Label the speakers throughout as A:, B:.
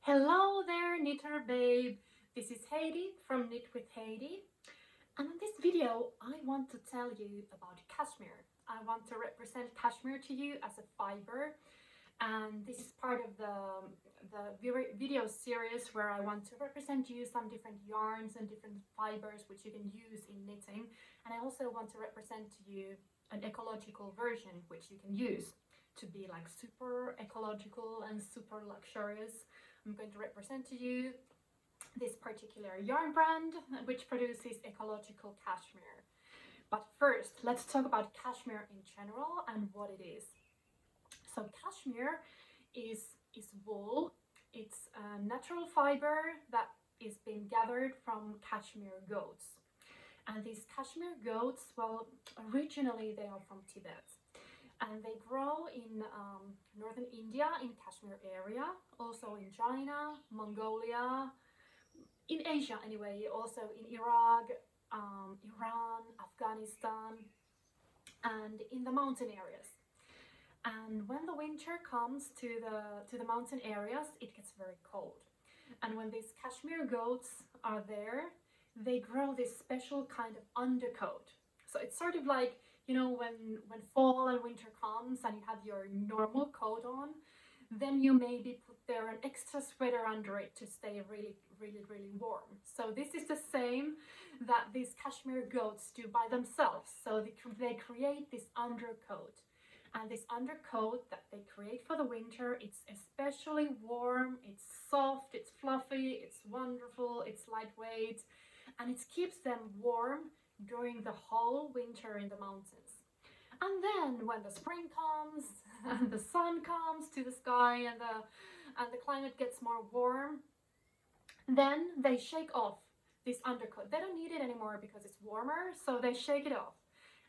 A: Hello there, knitter babe. This is Heidi from Knit with Heidi. And in this video, I want to tell you about cashmere. I want to represent cashmere to you as a fiber. And this is part of the video series where I want to represent you some different yarns and different fibers which you can use in knitting. And I also want to represent to you an ecological version which you can use to be like super ecological and super luxurious. I'm going to represent to you this particular yarn brand which produces Ecological Cashmere. But first, let's talk about cashmere in general and what it is. So cashmere is wool. It's a natural fiber that is being gathered from cashmere goats. And these cashmere goats, well, originally they are from Tibet. And they grow in northern India, in Kashmir area, also in China, Mongolia, in Asia anyway, also in Iraq, Iran, Afghanistan, and in the mountain areas. And when the winter comes to the mountain areas, it gets very cold. And when these Kashmir goats are there, they grow this special kind of undercoat. So it's sort of like, you know, when fall and winter comes and you have your normal coat on, then you maybe put there an extra sweater under it to stay really warm. So this is the same that these cashmere goats do by themselves. So they create this undercoat. And this undercoat that they create for the winter, it's especially warm, it's soft, it's fluffy, it's wonderful, it's lightweight, and it keeps them warm during the whole winter in the mountains. And then when the spring comes and the sun comes to the sky and the climate gets more warm, then they shake off this undercoat. They don't need it anymore because it's warmer, so they shake it off.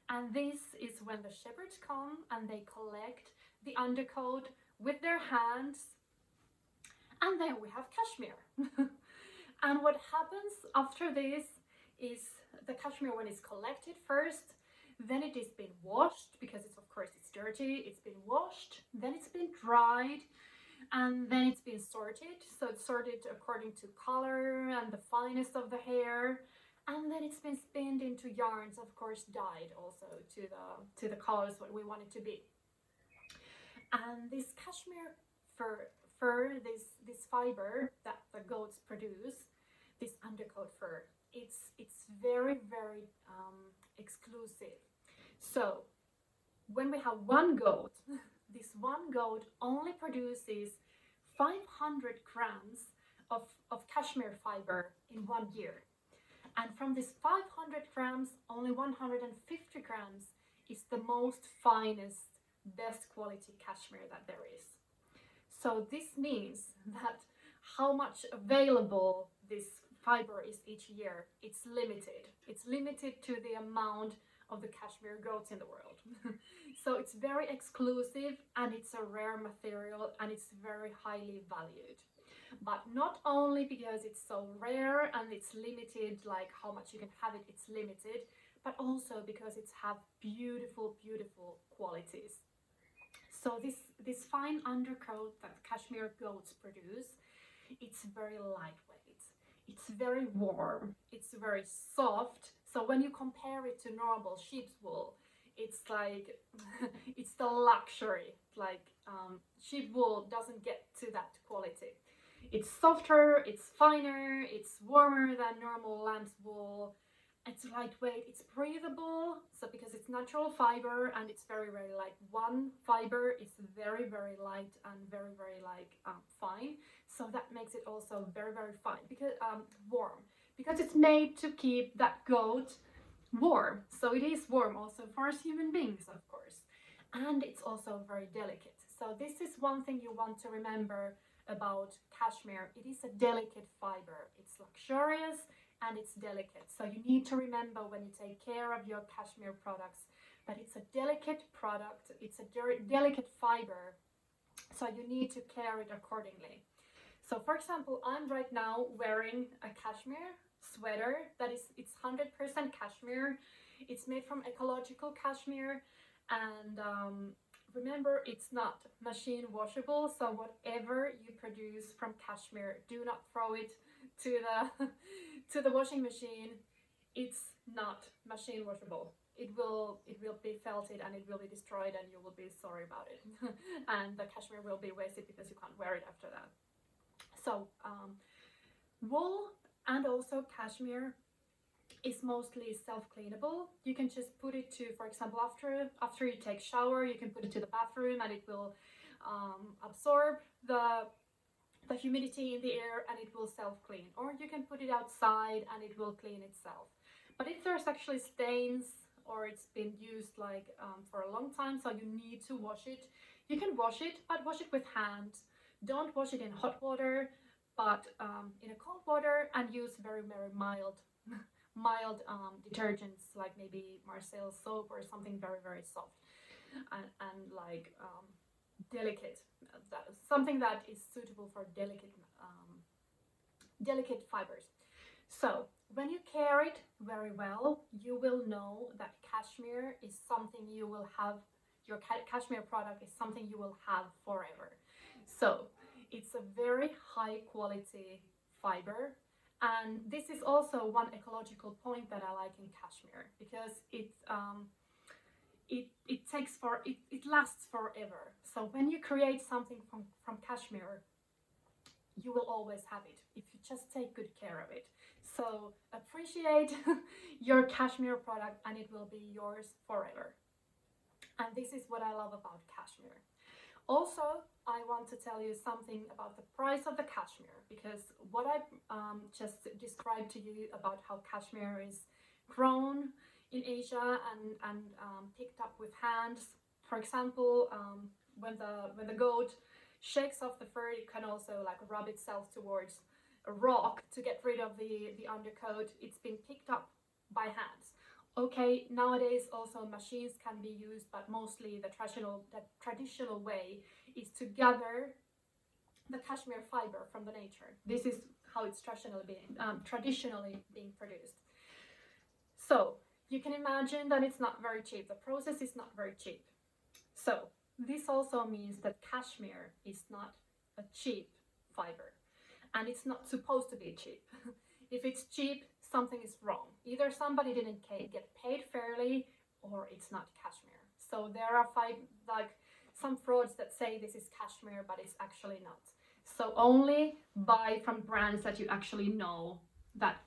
A: And this is when the shepherds come and they collect the undercoat with their hands, and then we have cashmere. And what happens after this is the cashmere, when it's collected first, then it is been washed because it's, of course, it's dirty. It's been washed, then it's been dried, and then it's been sorted. So it's sorted according to color and the fineness of the hair, and then it's been spinned into yarns, of course, dyed also to the colors what we want it to be. And this cashmere fur, this fiber that the goats produce, this undercoat fur, it's very exclusive. So when we have one goat, this one goat only produces 500 grams of cashmere fiber in 1 year. And from this 500 grams, only 150 grams is the most finest, best quality cashmere that there is. So this means that how much available this fiber is each year, it's limited. It's limited to the amount of the cashmere goats in the world. So it's very exclusive and it's a rare material and it's very highly valued. But not only because it's so rare and it's limited, like how much you can have it, it's limited, but also because it's have beautiful qualities. So this fine undercoat that cashmere goats produce, it's very lightweight, it's very warm, it's very soft. So when you compare it to normal sheep's wool, it's like it's the luxury. Like sheep wool doesn't get to that quality. It's softer, it's finer, it's warmer than normal lamb's wool. It's lightweight, it's breathable, so because it's natural fiber and it's very light. One fiber is very light and very fine, so that makes it also very fine, because warm, because it's made to keep that goat warm. So it is warm also for us human beings, of course, and it's also very delicate. So this is one thing you want to remember about cashmere. It is a delicate fiber. It's luxurious and it's delicate. So you need to remember when you take care of your cashmere products that it's a delicate product, it's a delicate fiber, so you need to care it accordingly. So for example, I'm right now wearing a cashmere sweater that it's 100% cashmere. It's made from Ecological Cashmere, and remember, it's not machine washable, so whatever you produce from cashmere, do not throw it to the to the washing machine. It's not machine washable. It will be felted and it will be destroyed and you will be sorry about it. And the cashmere will be wasted because you can't wear it after that. So wool and also cashmere is mostly self-cleanable. You can just put it to, for example, after you take shower, you can put it to the bathroom and it will absorb the humidity in the air and it will self-clean. Or you can put it outside and it will clean itself. But if there's actually stains or it's been used like for a long time, so you need to wash it, you can wash it, but wash it with hand. Don't wash it in hot water, but in a cold water, and use very, very mild detergents, like maybe Marseille soap or something very, very soft and like delicate, something that is suitable for delicate fibers. So when you care it very well, you will know that cashmere is something you will have, your cashmere product is something you will have forever. So it's a very high quality fiber, and this is also one ecological point that I like in cashmere, because it lasts forever. So when you create something from cashmere, you will always have it if you just take good care of it. So appreciate your cashmere product and it will be yours forever. And this is what I love about cashmere. Also, I want to tell you something about the price of the cashmere, because what I just described to you about how cashmere is grown in Asia and picked up with hands. For example, when the goat shakes off the fur, it can also like rub itself towards a rock to get rid of the undercoat. It's been picked up by hands. Okay, nowadays also machines can be used, but mostly the traditional way is to gather the cashmere fiber from the nature. This is how it's traditionally being produced. So you can imagine that it's not very cheap. The process is not very cheap. So this also means that cashmere is not a cheap fiber, and it's not supposed to be cheap. If it's cheap, something is wrong. Either somebody didn't get paid fairly, or it's not cashmere. So there are some frauds that say this is cashmere, but it's actually not. So only buy from brands that you actually know that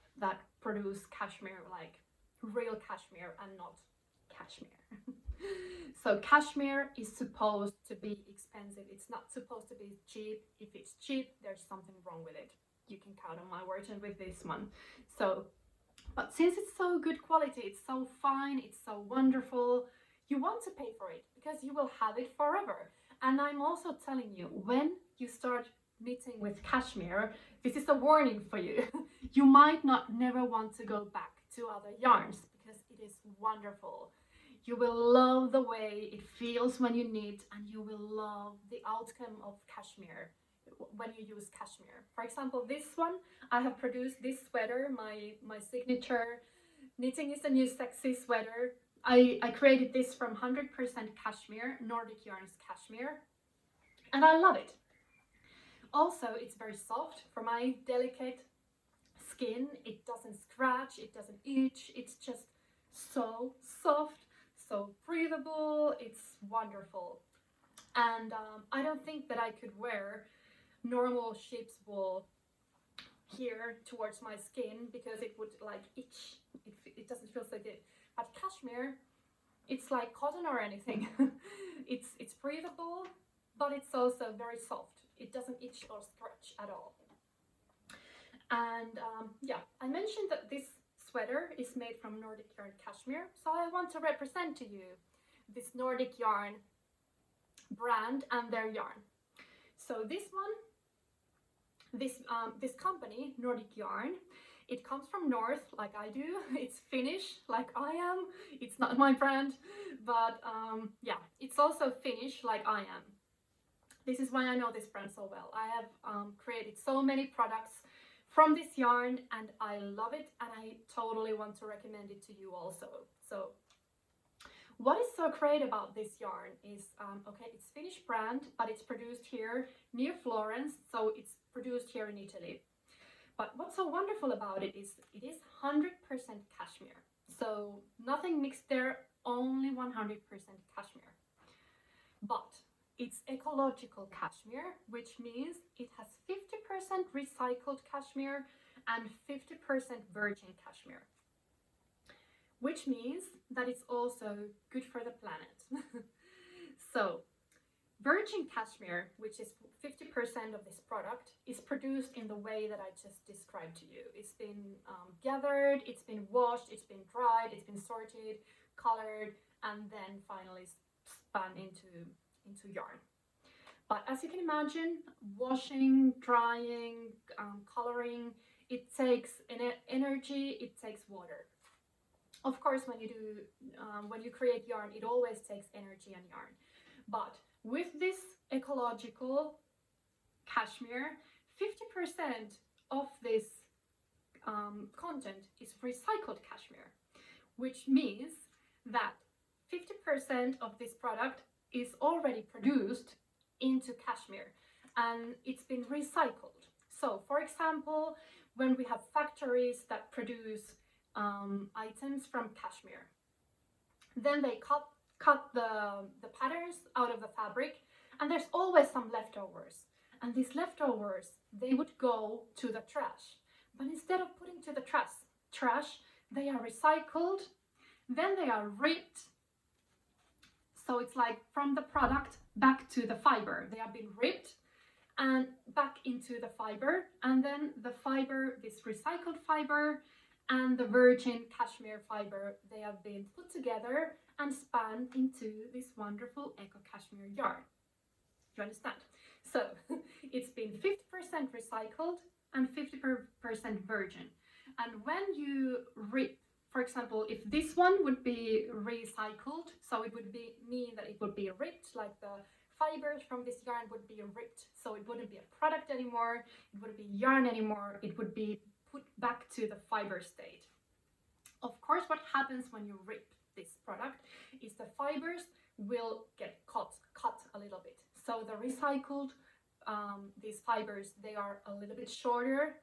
A: produce cashmere, like real cashmere and not cashmere. So cashmere is supposed to be expensive. It's not supposed to be cheap. If it's cheap, there's something wrong with it. You can count on my words, and with this one. So, but since it's so good quality, it's so fine, it's so wonderful, you want to pay for it because you will have it forever. And I'm also telling you, when you start knitting with cashmere, this is a warning for you. You might never want to go back to other yarns because it is wonderful. You will love the way it feels when you knit, and you will love the outcome of cashmere when you use cashmere. For example, this one, I have produced this sweater, my signature knitting is the new sexy sweater. I created this from 100% cashmere, Nordic Yarn's cashmere, and I love it. Also, it's very soft for my delicate skin. It doesn't scratch, it doesn't itch, it's just so soft, so breathable. It's wonderful. And I don't think that I could wear normal sheep's wool here towards my skin because it would like itch. It doesn't feel so good. But cashmere, it's like cotton or anything. It's breathable, but it's also very soft. It doesn't itch or scratch at all. And yeah, I mentioned that this sweater is made from Nordic Yarn cashmere, so I want to represent to you this Nordic Yarn brand and their yarn. So this one, this company, Nordic Yarn, it comes from North, like I do. It's Finnish, like I am. It's not my brand, but yeah, it's also Finnish, like I am. This is why I know this brand so well. I have created so many products from this yarn, and I love it, and I totally want to recommend it to you also. So What is so great about this yarn is, okay, it's Finnish brand, but it's produced here near Florence, so it's produced here in Italy. But what's so wonderful about it is 100% cashmere. So nothing mixed there, only 100% cashmere. But it's ecological cashmere, which means it has 50% recycled cashmere and 50% virgin cashmere. Which means that it's also good for the planet. So, virgin cashmere, which is 50% of this product, is produced in the way that I just described to you. It's been gathered, it's been washed, it's been dried, it's been sorted, colored, and then finally spun into yarn. But as you can imagine, washing, drying, coloring, it takes energy, it takes water. Of course, when you create yarn, it always takes energy and yarn. But with this ecological cashmere, 50% of this content is recycled cashmere, which means that 50% of this product is already produced into cashmere and it's been recycled. So, for example, when we have factories that produce items from cashmere, then they cut the patterns out of the fabric, and there's always some leftovers, and these leftovers, they would go to the trash. But instead of putting to the trash, they are recycled, then they are ripped. So it's like from the product back to the fiber. They have been ripped and back into the fiber, and then the fiber, this recycled fiber, and the virgin cashmere fiber, they have been put together and spun into this wonderful eco cashmere yarn. You understand? So it's been 50% recycled and 50% virgin. And when you rip, for example, if this one would be recycled, so it would mean that it would be ripped, like the fibers from this yarn would be ripped, so it wouldn't be a product anymore, it wouldn't be yarn anymore, it would be put back to the fiber state. Of course, what happens when you rip this product is the fibers will get cut a little bit. So the recycled, these fibers, they are a little bit shorter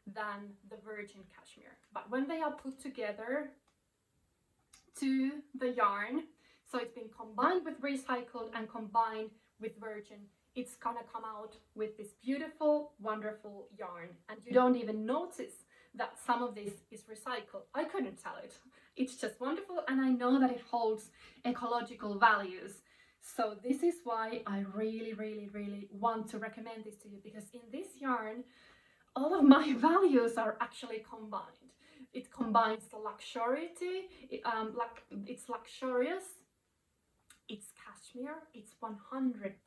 A: than the virgin cashmere. But when they are put together to the yarn, so it's been combined with recycled and combined with virgin, it's gonna come out with this beautiful, wonderful yarn. And you don't even notice that some of this is recycled. I couldn't tell it. It's just wonderful, and I know that it holds ecological values. So this is why I really, really, really want to recommend this to you, because in this yarn, all of my values are actually combined. It combines the luxuriety, it's luxurious, it's cashmere, it's 100%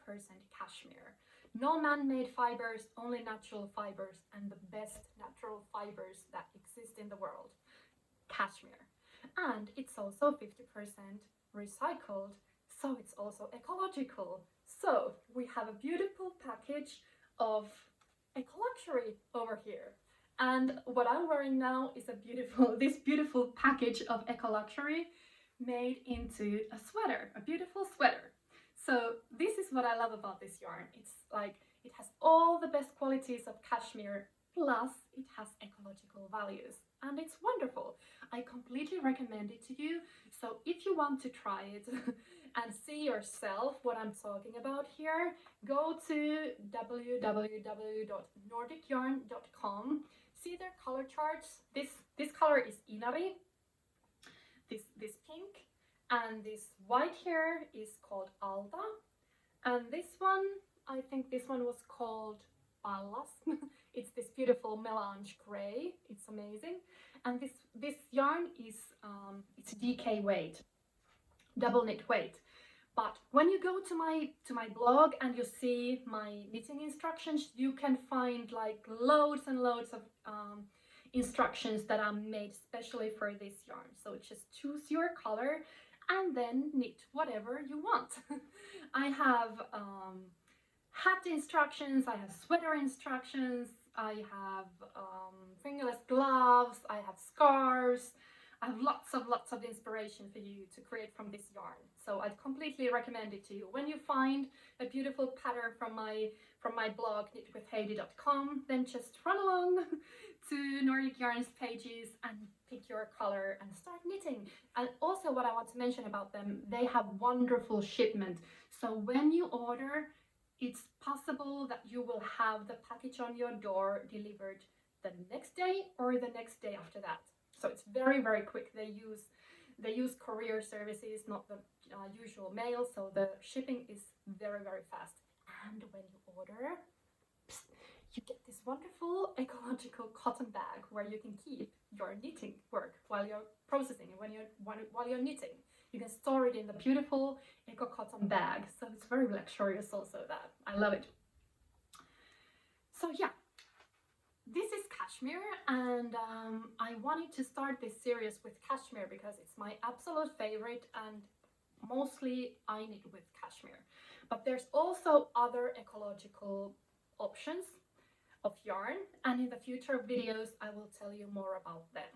A: cashmere. No man-made fibers, only natural fibers, and the best natural fibers that exist in the world. Cashmere. And it's also 50% recycled, so it's also ecological. So we have a beautiful package of eco-luxury over here. And what I'm wearing now is this beautiful package of eco-luxury made into a sweater, a beautiful sweater. So this is what I love about this yarn. It's like, it has all the best qualities of cashmere, plus it has ecological values, and it's wonderful. I completely recommend it to you. So if you want to try it and see yourself what I'm talking about here, go to www.nordicyarn.com. See their color charts. This color is Inari, this pink, and this white here is called Alta, and this one, I think this one was called Pallas. It's this beautiful melange gray. It's amazing. And this yarn is it's DK weight, double knit weight. But when you go to my blog and you see my knitting instructions, you can find like loads and loads of instructions that are made specially for this yarn. So just choose your color and then knit whatever you want. I have hat instructions, I have sweater instructions, I have fingerless gloves, I have scarves, I have lots of inspiration for you to create from this yarn. So I'd completely recommend it to you. When you find a beautiful pattern from my blog knitwithheidi.com, then just run along to Nordic Yarn's pages and pick your color and start knitting. And also what I want to mention about them, they have wonderful shipment. So when you order, it's possible that you will have the package on your door delivered the next day or the next day after that. So it's very quick. They use courier services, not the usual mail, so the shipping is very fast. And when you order, you get this wonderful ecological cotton bag where you can keep your knitting work while you're processing and while you're knitting. You can store it in the beautiful eco cotton bag, so it's very luxurious also. That I love it. So yeah, this is Kashmir, and I wanted to start this series with Kashmir because it's my absolute favorite, and mostly I knit with Kashmir. But there's also other ecological options of yarn, and in the future videos I will tell you more about them.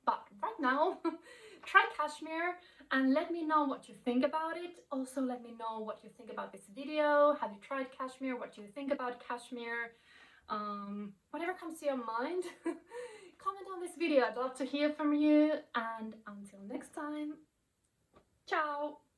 A: But right now, try Kashmir and let me know what you think about it. Also let me know what you think about this video. Have you tried Kashmir? What do you think about Kashmir? Whatever comes to your mind, comment on this video. I'd love to hear from you, and until next time, ciao!